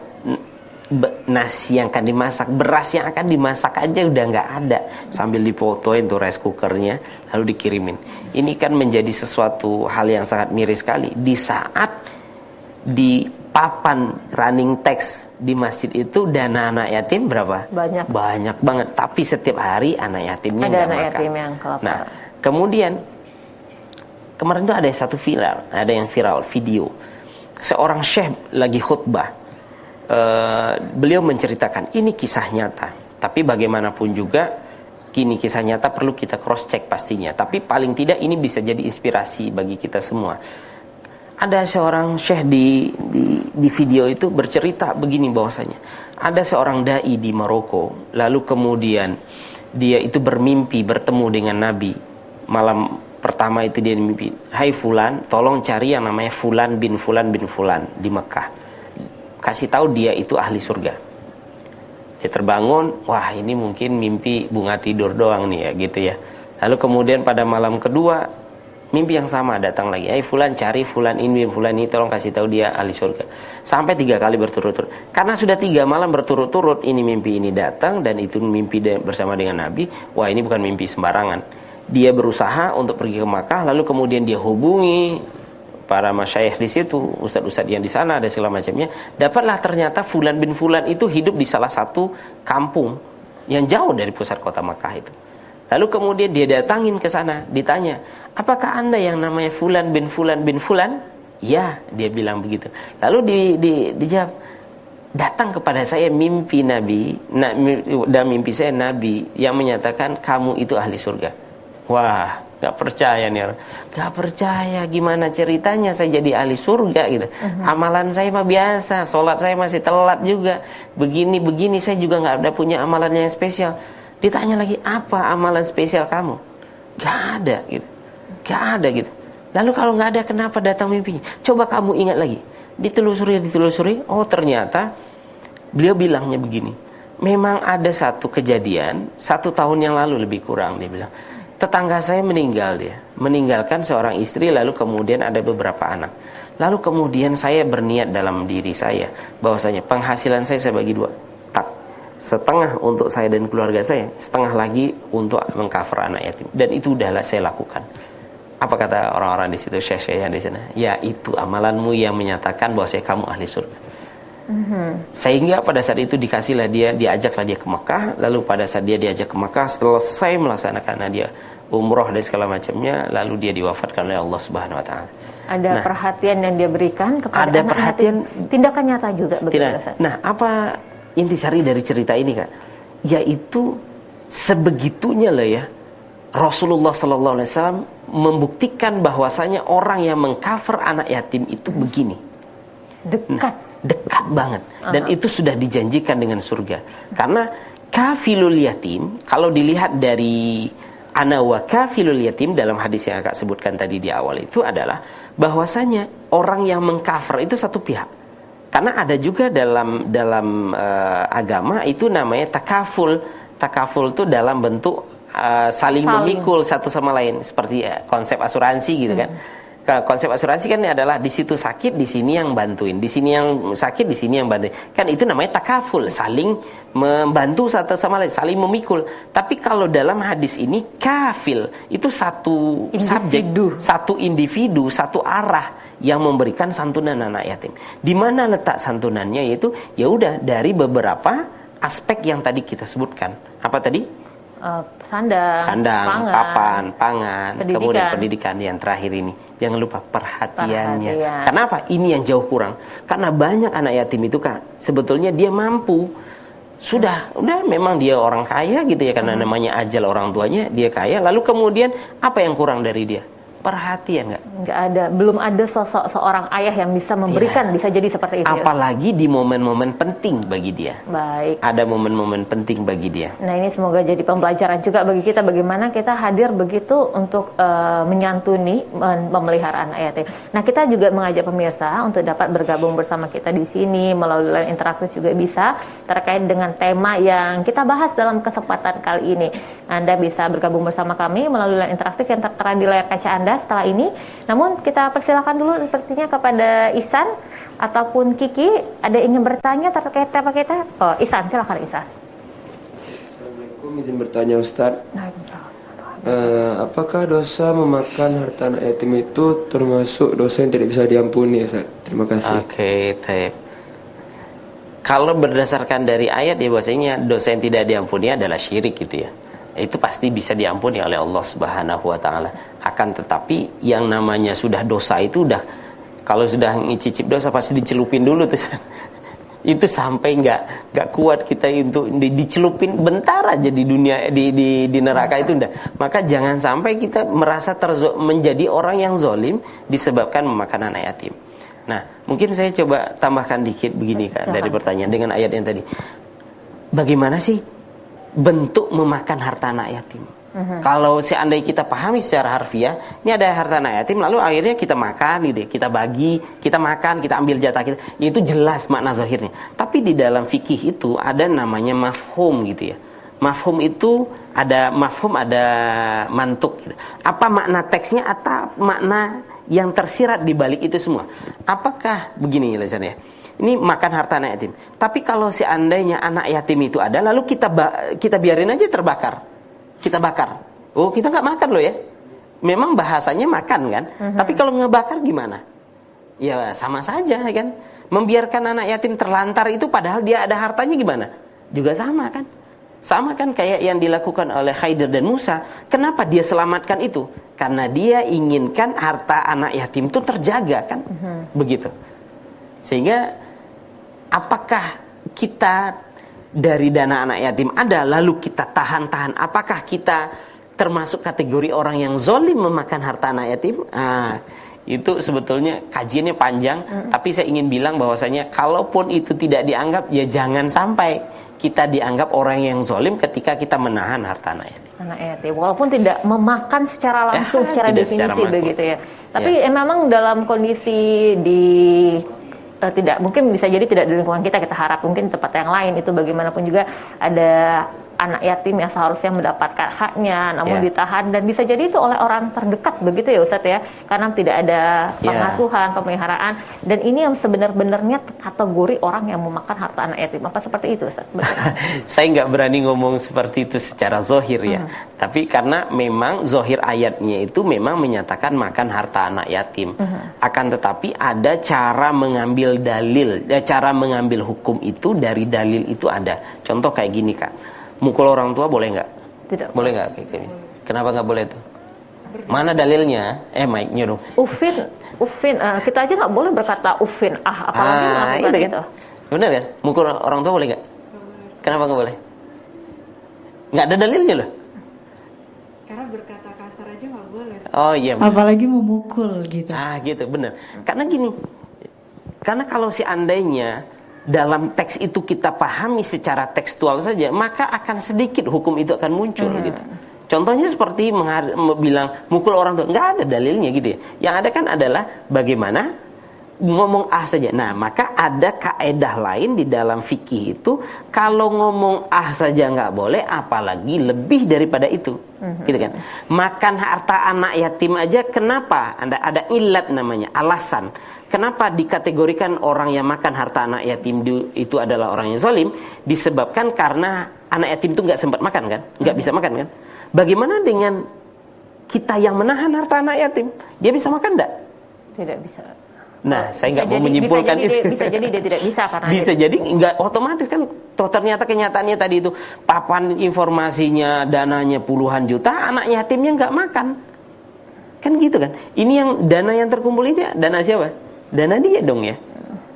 nasi yang akan dimasak, beras yang akan dimasak aja udah nggak ada, sambil difotoin tuh rice cookernya lalu dikirimin. Ini kan menjadi sesuatu hal yang sangat miris sekali. Di saat di papan running text di masjid itu dana anak yatim berapa? Banyak banget. Tapi setiap hari anak yatimnya nggak makan. Yatim yang kelaparan. Nah, kemudian kemarin tuh ada yang viral video seorang syekh lagi khutbah. Beliau menceritakan ini kisah nyata, tapi bagaimanapun juga kini kisah nyata perlu kita cross check pastinya, tapi paling tidak ini bisa jadi inspirasi bagi kita semua. Ada seorang syekh di video itu bercerita begini, bahwasanya ada seorang dai di Maroko, lalu kemudian dia itu bermimpi bertemu dengan Nabi. Malam pertama itu dia mimpi, hai Fulan, tolong cari yang namanya Fulan bin Fulan bin Fulan di Mekah, kasih tahu dia itu ahli surga. Dia terbangun, wah ini mungkin mimpi bunga tidur doang nih ya gitu ya. Lalu kemudian pada malam kedua mimpi yang sama datang lagi, hai Fulan, cari Fulan ini bin Fulan ini, tolong kasih tahu dia ahli surga. Sampai 3 kali berturut-turut. Karena sudah 3 malam berturut-turut ini mimpi ini datang, dan itu mimpi bersama dengan Nabi. Wah ini bukan mimpi sembarangan. Dia berusaha untuk pergi ke Makkah, lalu kemudian dia hubungi para masyayikh di situ, ustadz-ustadz yang di sana ada segala macamnya. Dapatlah ternyata Fulan bin Fulan itu hidup di salah satu kampung yang jauh dari pusat kota Makkah itu. Lalu kemudian dia datangin ke sana, ditanya, apakah anda yang namanya Fulan bin Fulan bin Fulan? Ya, dia bilang begitu. Lalu dijawab, datang kepada saya mimpi Nabi, dan mimpi saya Nabi yang menyatakan kamu itu ahli surga. Wah, gak percaya nih orang. Gak percaya, gimana ceritanya saya jadi ahli surga gitu. Amalan saya mah biasa, sholat saya masih telat juga. Begini saya juga gak ada punya amalan yang spesial. Ditanya lagi, apa amalan spesial kamu? Gak ada gitu. Gak ada gitu. Lalu kalau gak ada, kenapa datang mimpinya? Coba kamu ingat lagi. Ditelusuri. Oh ternyata beliau bilangnya begini. Memang ada satu kejadian 1 tahun yang lalu lebih kurang, dia bilang. Tetangga saya meninggalkan seorang istri, lalu kemudian ada beberapa anak. Lalu kemudian saya berniat dalam diri saya bahwasanya penghasilan saya bagi 2. Setengah untuk saya dan keluarga saya, setengah lagi untuk mengcover anak yatim. Dan itu udahlah saya lakukan. Apa kata orang-orang di situ, syekh-syekh yang di sana? Ya, itu amalanmu yang menyatakan bahwa kamu ahli surga. Sehingga pada saat itu diajaklah dia ke Mekah. Lalu pada saat dia diajak ke Mekah, selesai melaksanakan dia umroh dan segala macamnya, lalu dia diwafatkan oleh Allah Subhanahu Wa Taala. Ada perhatian yang dia berikan kepada ada anak perhatian, tindakan nyata juga begitu. Nah, apa intisari dari cerita ini, Kak? Yaitu sebegitunya lah ya, Rasulullah Sallallahu Alaihi Wasallam membuktikan bahwasanya orang yang mengcover anak yatim itu begini. Dekat banget. Dan itu sudah dijanjikan dengan surga. Karena kafilul yatim, kalau dilihat dari ana wa kafilul yatim dalam hadis yang Kak sebutkan tadi di awal, itu adalah bahwasanya orang yang mengcover itu satu pihak. Karena ada juga dalam agama itu namanya takaful. Takaful itu dalam bentuk saling memikul satu sama lain, seperti konsep asuransi gitu kan. Konsep asuransi kan adalah di situ sakit, di sini yang bantuin, di sini yang sakit, di sini yang bantuin. Kan itu namanya takaful, saling membantu satu sama lain, saling memikul. Tapi kalau dalam hadis ini kafil itu satu subjek, satu individu, satu arah yang memberikan santunan anak yatim. Di mana letak santunannya? Yaitu ya udah dari beberapa aspek yang tadi kita sebutkan. Apa tadi? Sandang, papan, pangan, kemudian pendidikan yang terakhir ini. Jangan lupa perhatiannya. Kenapa? Ini yang jauh kurang. Karena banyak anak yatim itu, Kak, sebetulnya dia mampu. Udah memang dia orang kaya gitu ya, karena namanya ajal orang tuanya, dia kaya. Lalu kemudian apa yang kurang dari dia? Perhatian nggak ada, belum ada sosok seorang ayah yang bisa memberikan, bisa jadi seperti itu. Apalagi di momen-momen penting bagi dia. Baik. Ada momen-momen penting bagi dia. Nah, ini semoga jadi pembelajaran juga bagi kita bagaimana kita hadir begitu untuk menyantuni, memelihara anak yatim. Nah, kita juga mengajak pemirsa untuk dapat bergabung bersama kita di sini melalui line interaktif juga bisa terkait dengan tema yang kita bahas dalam kesempatan kali ini. Anda bisa bergabung bersama kami melalui line interaktif yang tertera di layar kaca Anda setelah ini. Namun kita persilakan dulu sepertinya kepada Ihsan ataupun Kiki, ada ingin bertanya terkait tema kita? Oh, Ihsan, silakan Ihsan. Assalamualaikum, izin bertanya Ustaz. Apakah dosa memakan harta anak yatim itu termasuk dosa yang tidak bisa diampuni, Ustaz? Terima kasih. Oke, baik. Kalau berdasarkan dari ayat ya, bahwasanya dosa yang tidak diampuni adalah syirik gitu ya. Itu pasti bisa diampuni oleh Allah Subhanahu Wa Taala. Akan tetapi yang namanya sudah dosa itu udah, kalau sudah ngicicip dosa pasti dicelupin dulu tuh. Itu sampai nggak kuat kita untuk dicelupin bentar aja di dunia, di neraka itu udah. Maka jangan sampai kita merasa menjadi orang yang zolim disebabkan memakan anak yatim. Nah, mungkin saya coba tambahkan dikit begini, Kak, dari pertanyaan dengan ayat yang tadi. Bagaimana sih bentuk memakan harta anak yatim? Kalau seandainya kita pahami secara harfiah, ini ada harta anak yatim, lalu akhirnya kita makan gitu, kita bagi, kita makan, kita ambil jatah kita, itu jelas makna zahirnya. Tapi di dalam fikih itu ada namanya mafhum gitu ya. Mafhum itu ada mafhum, ada mantuk gitu. Apa makna teksnya atau makna yang tersirat di balik itu semua? Apakah begini ya, ini makan harta anak yatim. Tapi kalau seandainya anak yatim itu ada, lalu kita biarin aja terbakar. Kita bakar. Oh, kita nggak makan loh ya. Memang bahasanya makan kan. Tapi kalau ngebakar gimana? Ya sama saja kan. Membiarkan anak yatim terlantar itu padahal dia ada hartanya gimana? Juga sama kan. Sama kan kayak yang dilakukan oleh Khidir dan Musa. Kenapa dia selamatkan itu? Karena dia inginkan harta anak yatim itu terjaga kan. Begitu. Sehingga apakah kita dari dana anak yatim ada lalu kita tahan-tahan, apakah kita termasuk kategori orang yang zolim memakan harta anak yatim? Itu sebetulnya kajiannya panjang. Tapi saya ingin bilang bahwasanya kalaupun itu tidak dianggap, ya jangan sampai kita dianggap orang yang zolim ketika kita menahan harta anak yatim. Anak yatim, walaupun tidak memakan secara langsung, secara definisi begitu ya. Tapi memang dalam kondisi tidak, mungkin bisa jadi tidak di lingkungan kita harap mungkin tempat yang lain itu bagaimanapun juga ada anak yatim yang seharusnya mendapatkan haknya, namun Ya. ditahan, dan bisa jadi itu oleh orang terdekat begitu ya Ustadz ya, karena tidak ada pengasuhan, pemeliharaan, dan ini yang sebenarnya kategori orang yang memakan harta anak yatim. Apa seperti itu Ustadz? Saya nggak berani ngomong seperti itu secara zohir ya, tapi karena memang zohir ayatnya itu memang menyatakan makan harta anak yatim. Akan tetapi ada cara mengambil dalil, cara mengambil hukum itu dari dalil itu ada. Contoh kayak gini Kak, mukul orang tua boleh nggak? Tidak. Boleh nggak? Kenapa nggak boleh tuh? Mana dalilnya? Mic-nya dong. Ufin, kita aja nggak boleh berkata ufin, apalagi melakukan itu kan? itu. Benar kan? Mukul orang tua boleh nggak? Kenapa nggak boleh? Nggak ada dalilnya loh. Karena berkata kasar aja nggak boleh. Oh iya. Apalagi memukul gitu. Gitu, benar. Karena gini, karena kalau seandainya dalam teks itu kita pahami secara tekstual saja, maka akan sedikit hukum itu akan muncul gitu. Contohnya seperti bilang mukul orang tua, nggak ada dalilnya gitu ya. Yang ada kan adalah bagaimana ngomong saja. Nah, maka ada kaedah lain di dalam fikih itu, kalau ngomong saja nggak boleh, apalagi lebih daripada itu, gitu kan? Makan harta anak yatim aja, kenapa? Ada ilat namanya, alasan. Kenapa dikategorikan orang yang makan harta anak yatim itu adalah orang yang zalim? Disebabkan karena anak yatim itu nggak sempat makan kan, nggak bisa makan kan? Bagaimana dengan kita yang menahan harta anak yatim? Dia bisa makan enggak? Tidak bisa. Nah, saya nggak mau menyimpulkan itu. Bisa jadi dia tidak bisa karena bisa jadi nggak otomatis kan. Ternyata kenyataannya tadi itu papan informasinya dananya puluhan juta, anak yatimnya nggak makan. Kan gitu kan? Ini yang dana yang terkumpul ini dana siapa? Dana dia dong ya.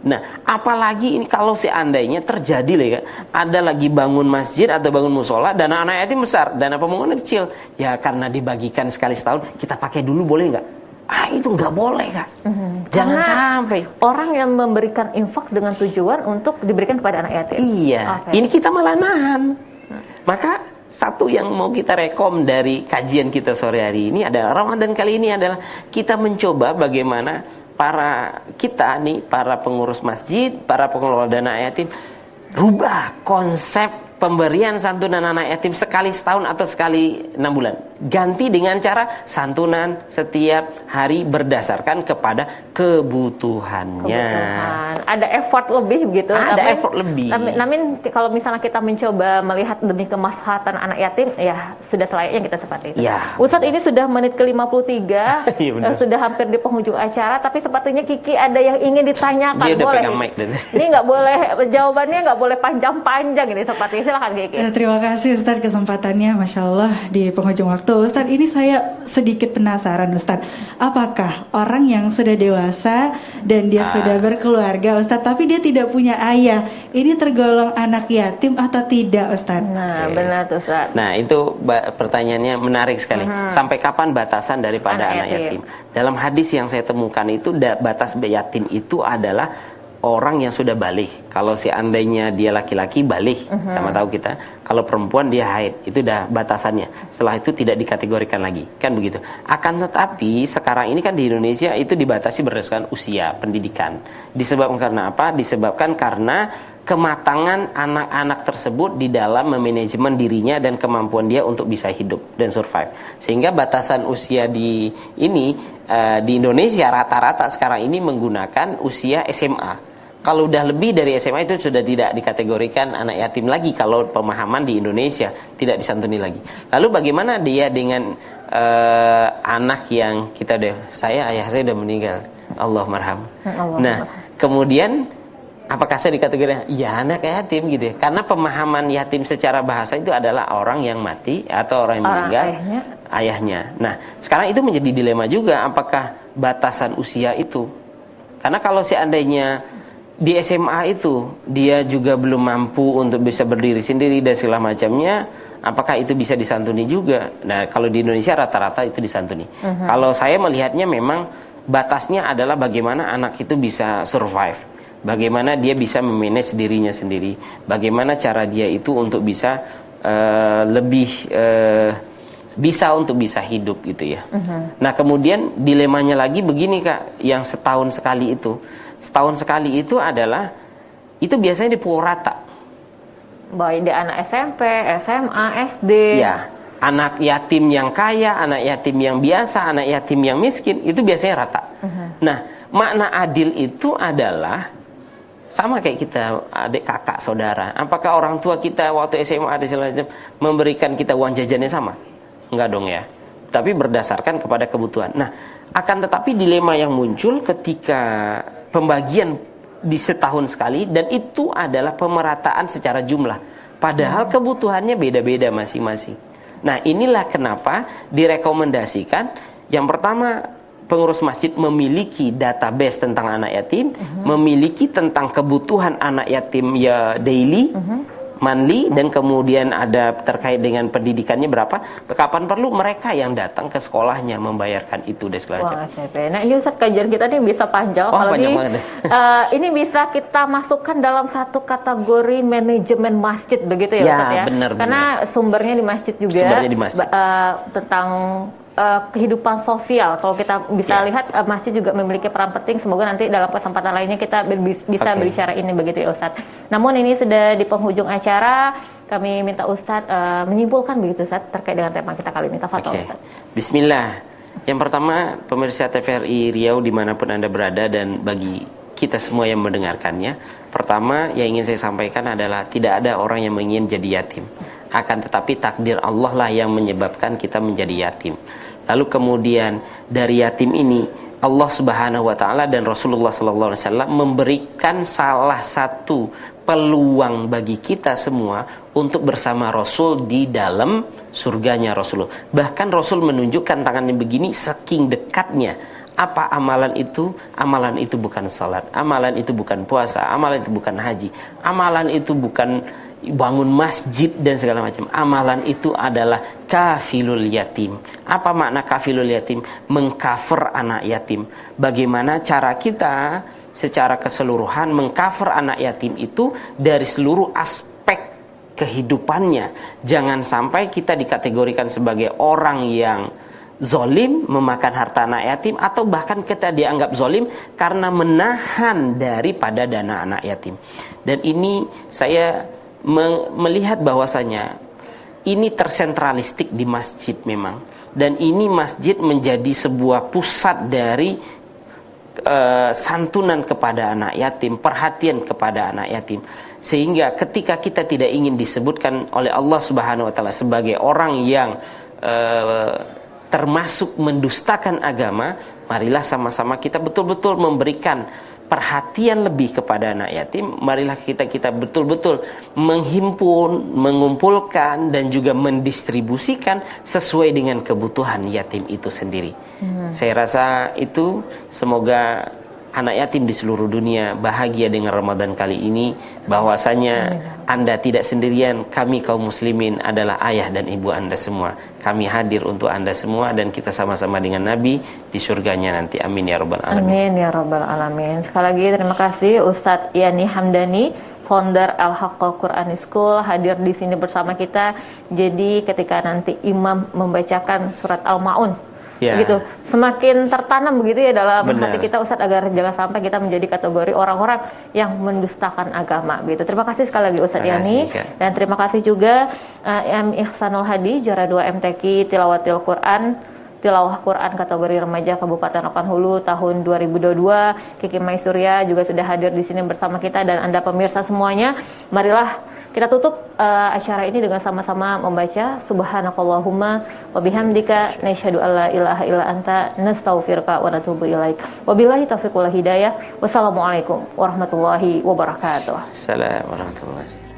Nah, apalagi ini kalau seandainya terjadi lah ya, ada lagi bangun masjid atau bangun musola, dana anak yatim besar, dana pembangunan kecil. Ya karena dibagikan sekali setahun, kita pakai dulu boleh nggak? Itu nggak boleh Kak. Jangan karena sampai orang yang memberikan infak dengan tujuan untuk diberikan kepada anak yatim. Iya, ini kita malah nahan. Maka satu yang mau kita rekom dari kajian kita sore hari ini adalah Ramadan kali ini adalah kita mencoba bagaimana para pengurus masjid, para pengelola dana yatim, rubah konsep pemberian santunan anak yatim sekali setahun atau sekali 6 bulan. Ganti dengan cara santunan setiap hari berdasarkan kepada kebutuhannya. Ada effort lebih begitu. Ada effort lebih. Namun kalau misalnya kita mencoba melihat demi kemaslahatan anak yatim, ya sudah selayaknya kita seperti itu. Ya. Ustadz, ini sudah menit ke-53, Iya, sudah hampir di penghujung acara, tapi sepertinya Kiki ada yang ingin ditanyakan. Dia udah boleh? pegang mic. Ini nggak boleh, jawabannya nggak boleh panjang-panjang ini seperti. Silakan Kiki. Terima kasih Ustadz kesempatannya, Masya Allah di penghujung waktu. Ustadz, ini saya sedikit penasaran Ustadz, apakah orang yang sudah dewasa dan dia sudah berkeluarga Ustadz, tapi dia tidak punya ayah, ini tergolong anak yatim atau tidak Ustadz? Nah, benar tuh Ustadz. Nah, itu pertanyaannya menarik sekali. Sampai kapan batasan daripada anak yatim? Dalam hadis yang saya temukan itu batas yatim itu adalah orang yang sudah balik. Kalau seandainya dia laki-laki balik, sama tahu kita. Kalau perempuan dia haid, itu udah batasannya. Setelah itu tidak dikategorikan lagi, kan begitu. Akan tetapi sekarang ini kan di Indonesia itu dibatasi berdasarkan usia pendidikan. Disebabkan karena apa? Disebabkan karena kematangan anak-anak tersebut di dalam memanajemen dirinya dan kemampuan dia untuk bisa hidup dan survive. Sehingga batasan usia di Indonesia rata-rata sekarang ini menggunakan usia SMA. Kalau udah lebih dari SMA itu sudah tidak dikategorikan anak yatim lagi kalau pemahaman di Indonesia, tidak disantuni lagi. Lalu bagaimana dia dengan anak yang ayah saya udah meninggal, Allah marham. Nah, kemudian apakah saya dikategorikan? Ya anak yatim gitu ya. Karena pemahaman yatim secara bahasa itu adalah orang yang mati atau orang yang meninggal, ayahnya. Nah, sekarang itu menjadi dilema juga, apakah batasan usia itu? Karena kalau seandainya di SMA itu dia juga belum mampu untuk bisa berdiri sendiri dan segala macamnya, apakah itu bisa disantuni juga? Nah, kalau di Indonesia rata-rata itu disantuni. Kalau saya melihatnya memang batasnya adalah bagaimana anak itu bisa survive, bagaimana dia bisa memanage dirinya sendiri, bagaimana cara dia itu untuk bisa bisa untuk bisa hidup gitu ya. Nah, kemudian dilemanya lagi begini Kak, yang setahun sekali itu adalah itu biasanya dipukul rata. baik di anak SMP, SMA, SD. Ya, anak yatim yang kaya, anak yatim yang biasa, anak yatim yang miskin, itu biasanya rata. Nah, makna adil itu adalah sama kayak kita, adik kakak saudara. Apakah orang tua kita waktu SMA ada memberikan kita uang jajannya sama? Enggak dong ya. Tapi berdasarkan kepada kebutuhan. Nah, akan tetapi dilema yang muncul ketika pembagian di setahun sekali, dan itu adalah pemerataan secara jumlah. Padahal kebutuhannya beda-beda masing-masing. Nah, inilah kenapa direkomendasikan yang pertama, pengurus masjid memiliki database tentang anak yatim, memiliki tentang kebutuhan anak yatim ya daily, monthly, dan kemudian ada terkait dengan pendidikannya berapa, kapan perlu mereka yang datang ke sekolahnya membayarkan itu dan segala macam. Nah, ini Ustaz, kajian kita ini bisa panjang, apalagi ini bisa kita masukkan dalam satu kategori manajemen masjid begitu ya Ustaz ya. Benar, karena sumbernya di masjid juga. Sumbernya di masjid. Tentang kehidupan sosial. Kalau kita bisa lihat masjid juga memiliki peran penting. Semoga nanti dalam kesempatan lainnya kita bisa berbicara ini begitu ya Ustadz. Namun ini sudah di penghujung acara. Kami minta Ustadz menyimpulkan begitu Ustadz terkait dengan tema kita kali ini. Tafadhol Ustadz. Bismillah. Yang pertama, pemirsa TVRI Riau dimanapun Anda berada dan bagi kita semua yang mendengarkannya, pertama yang ingin saya sampaikan adalah tidak ada orang yang ingin jadi yatim. Akan tetapi takdir Allah lah yang menyebabkan kita menjadi yatim. Lalu kemudian dari yatim ini Allah Subhanahu wa taala dan Rasulullah sallallahu alaihi wasallam memberikan salah satu peluang bagi kita semua untuk bersama Rasul di dalam surganya Rasulullah. Bahkan Rasul menunjukkan tangannya begini saking dekatnya. Apa amalan itu? Amalan itu bukan salat, amalan itu bukan puasa, amalan itu bukan haji, amalan itu bukan bangun masjid dan segala macam. Amalan itu adalah kafilul yatim. Apa makna kafilul yatim? Mengcover anak yatim. Bagaimana cara kita secara keseluruhan mengcover anak yatim itu dari seluruh aspek kehidupannya. Jangan sampai kita dikategorikan sebagai orang yang zolim memakan harta anak yatim, atau bahkan kita dianggap zolim karena menahan daripada dana anak yatim. Dan ini saya melihat bahwasanya ini tersentralistik di masjid memang, dan ini masjid menjadi sebuah pusat dari santunan kepada anak yatim, perhatian kepada anak yatim, sehingga ketika kita tidak ingin disebutkan oleh Allah Subhanahu wa taala sebagai orang yang termasuk mendustakan agama, marilah sama-sama kita betul-betul memberikan perhatian lebih kepada anak yatim. Marilah kita betul-betul menghimpun, mengumpulkan dan juga mendistribusikan sesuai dengan kebutuhan yatim itu sendiri. Saya rasa itu, semoga anak yatim di seluruh dunia bahagia dengan Ramadan kali ini, bahwasanya Anda tidak sendirian. Kami kaum muslimin adalah ayah dan ibu Anda semua. Kami hadir untuk Anda semua dan kita sama-sama dengan Nabi di surganya nanti. Amin ya rabbal alamin. Amin ya rabbal alamin. Sekali lagi terima kasih Ustadz Yani Hamdani, founder Al-Haqqah Quranic School, hadir di sini bersama kita. Jadi ketika nanti imam membacakan surat Al-Maun, begitu, semakin tertanam begitu ya dalam hati kita Ustadz, agar jangan sampai kita menjadi kategori orang-orang yang mendustakan agama begitu. Terima kasih sekali lagi Ustadz Yani, dan terima kasih juga M. Ihsanul Hadi, juara 2 MTQ Tilawah Quran kategori remaja Kabupaten Rokan Hulu tahun 2022. Kiki Maisurya juga sudah hadir di sini bersama kita, dan Anda pemirsa semuanya, marilah kita tutup acara ini dengan sama-sama membaca Subhanakallahumma wa bihamdika nasyhadu alla ilaha illa anta nastaghfiruka wa natubu ilaik. Wabillahi taufiq wal hidayah. Wassalamualaikum warahmatullahi wabarakatuh. Assalamualaikum warahmatullahi wabarakatuh.